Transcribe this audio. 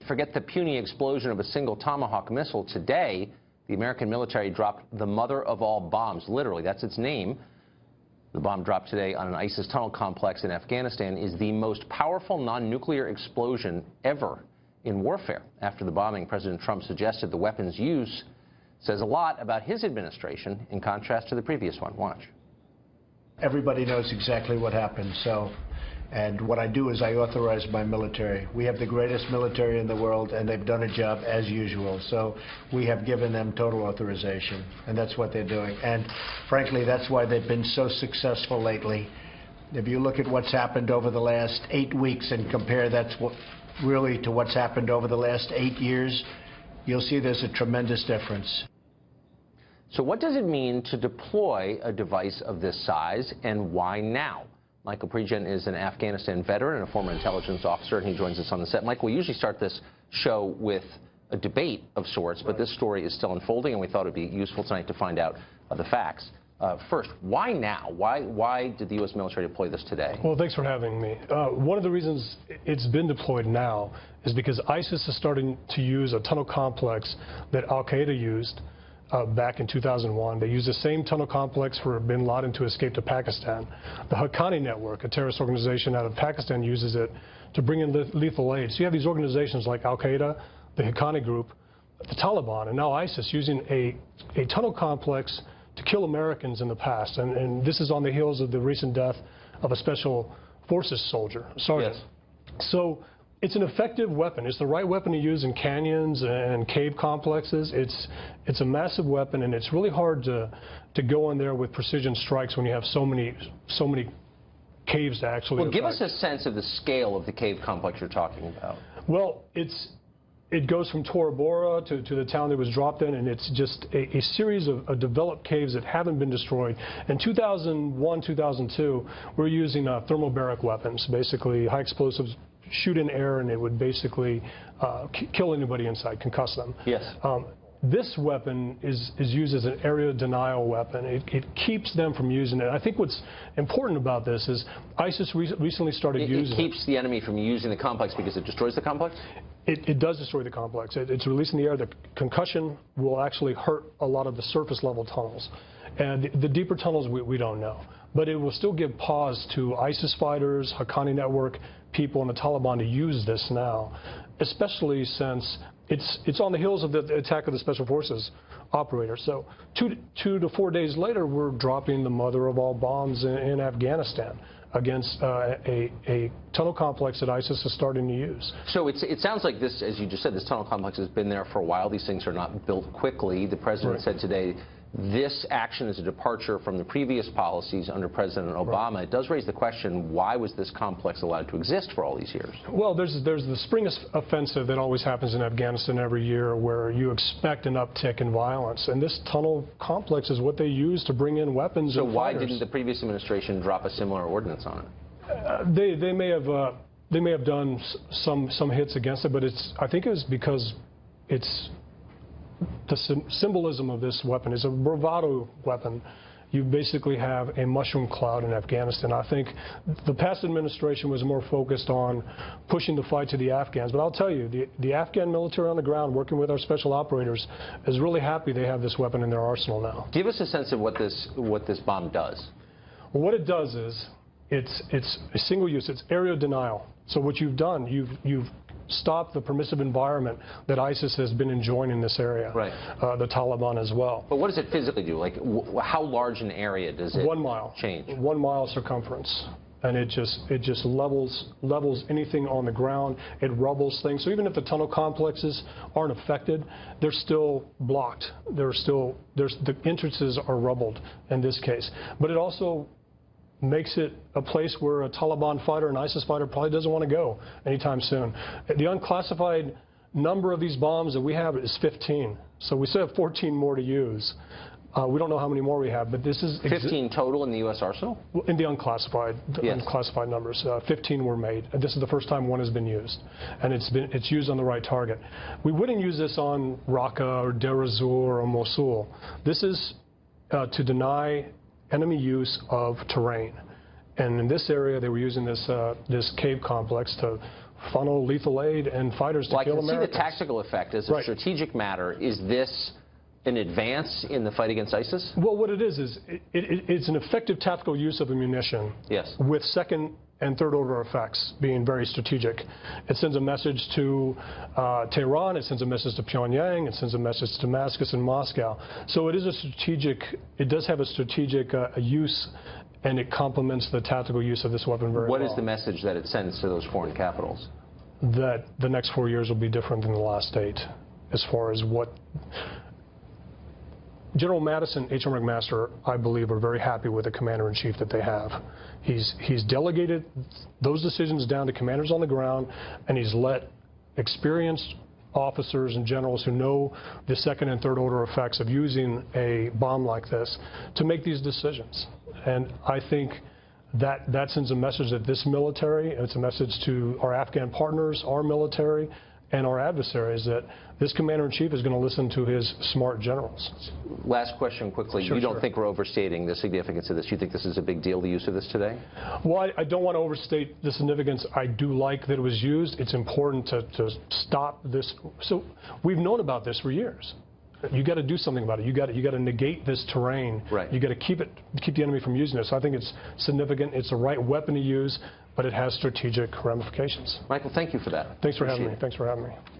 Forget the puny explosion of a single Tomahawk missile. Today, the American military dropped the mother of all bombs. Literally, that's its name. The bomb dropped today on an ISIS tunnel complex in Afghanistan is the most powerful non-nuclear explosion ever in warfare. After the bombing, President Trump suggested the weapon's use says a lot about his administration in contrast to the previous one. Watch. Everybody knows exactly what happened, and what I do is I authorize my military. We have the greatest military in the world, and they've done a job as usual. So we have given them total authorization, and that's what they're doing. And frankly, that's why they've been so successful lately. If you look at what's happened over the last 8 weeks and compare that really to what's happened over the last 8 years, you'll see there's a tremendous difference. So what does it mean to deploy a device of this size, and why now? Michael Pregent is an Afghanistan veteran and a former intelligence officer, and he joins us on the set. Michael, we usually start this show with a debate of sorts, but this story is still unfolding, and we thought it would be useful tonight to find out the facts. First, why now? Why did the U.S. military deploy this today? Well, thanks for having me. One of the reasons it's been deployed now is because ISIS is starting to use a tunnel complex that al-Qaeda used back in 2001. They used the same tunnel complex for bin Laden to escape to Pakistan. The Haqqani network, a terrorist organization out of Pakistan, uses it to bring in lethal aid. So you have these organizations like al-Qaeda, the Haqqani group, the Taliban, and now ISIS using a tunnel complex to kill Americans in the past. And this is on the heels of the recent death of a special forces sergeant. Yes. So it's an effective weapon. It's the right weapon to use in canyons and cave complexes. It's a massive weapon, and it's really hard to go in there with precision strikes when you have so many caves to actually Well, give us a sense of the scale of the cave complex you're talking about. Well, it goes from Tora Bora to the town that was dropped in, and it's just a series of developed caves that haven't been destroyed. In 2001, 2002, we're using thermobaric weapons, basically high explosives, shoot in air, and it would basically kill anybody inside, concuss them. Yes. This weapon is used as an area denial weapon. It keeps them from using it. I think what's important about this is ISIS recently started using it. It keeps the enemy from using the complex because it destroys the complex? It does destroy the complex. It's released in the air. The concussion will actually hurt a lot of the surface level tunnels. And the deeper tunnels, we don't know. But it will still give pause to ISIS fighters, Haqqani network people, and the Taliban to use this now, especially since it's on the heels of the attack of the Special Forces operators. So two to 4 days later, we're dropping the mother of all bombs in Afghanistan against a tunnel complex that ISIS is starting to use. So it sounds like this, as you just said, this tunnel complex has been there for a while. These things are not built quickly. The president said today this action is a departure from the previous policies under President Obama. It does raise the question, why was this complex allowed to exist for all these years? Well, there's the spring offensive that always happens in Afghanistan every year, where you expect an uptick in violence. And this tunnel complex is what they use to bring in weapons and fighters. So why didn't the previous administration drop a similar ordinance on it? They may have done some hits against it, but I think it was because the symbolism of this weapon is a bravado weapon. You basically have a mushroom cloud in Afghanistan. I think the past administration was more focused on pushing the fight to the Afghans. But I'll tell you, the Afghan military on the ground, working with our special operators, is really happy they have this weapon in their arsenal now. Give us a sense of what this bomb does. Well, what it does is it's a single use. It's area denial. So what you've done, you've stop the permissive environment that ISIS has been enjoying in this area. Right. The Taliban as well. But what does it physically do? Like, how large an area does it 1 mile change? 1 mile circumference. And it just levels anything on the ground. It rubbles things. So even if the tunnel complexes aren't affected, they're still blocked. The entrances are rubbled in this case. But it also makes it a place where a Taliban fighter, an ISIS fighter, probably doesn't want to go anytime soon. The unclassified number of these bombs that we have is 15. So we still have 14 more to use. We don't know how many more we have, but this is 15 total in the U.S. arsenal? In the unclassified, unclassified numbers. 15 were made. And this is the first time one has been used. And it's used on the right target. We wouldn't use this on Raqqa or Deir ez-Zor or Mosul. This is to deny enemy use of terrain. And in this area, they were using this cave complex to funnel lethal aid and fighters to Well, kill I can Americans. see the tactical effect as a Right. strategic matter. Is this an advance in the fight against ISIS? Well, what it is it's an effective tactical use of ammunition. Yes. With second and third order effects being very strategic. It sends a message to Tehran, it sends a message to Pyongyang, it sends a message to Damascus and Moscow. So it is a strategic, it does have a strategic use, and it complements the tactical use of this weapon very well. What is the message that it sends to those foreign capitals? That the next 4 years will be different than the last 8, as far as what General Madison, H.R. McMaster, I believe, are very happy with the commander-in-chief that they have. He's delegated those decisions down to commanders on the ground, and he's let experienced officers and generals who know the second and third order effects of using a bomb like this to make these decisions. And I think that sends a message that this military, it's a message to our Afghan partners, our military, and our adversaries, that this commander-in-chief is going to listen to his smart generals. Last question quickly. Sure, you don't sure. think we're overstating the significance of this? You think this is a big deal, the use of this today? Well, I don't want to overstate the significance. I do like that it was used. It's important to stop this. So we've known about this for years. You got to do something about it. You got to negate this terrain. Right. You got to keep the enemy from using it. So I think it's significant. It's the right weapon to use, but it has strategic ramifications. Michael, thank you for that. Thanks for having Appreciate me. it. Thanks for having me.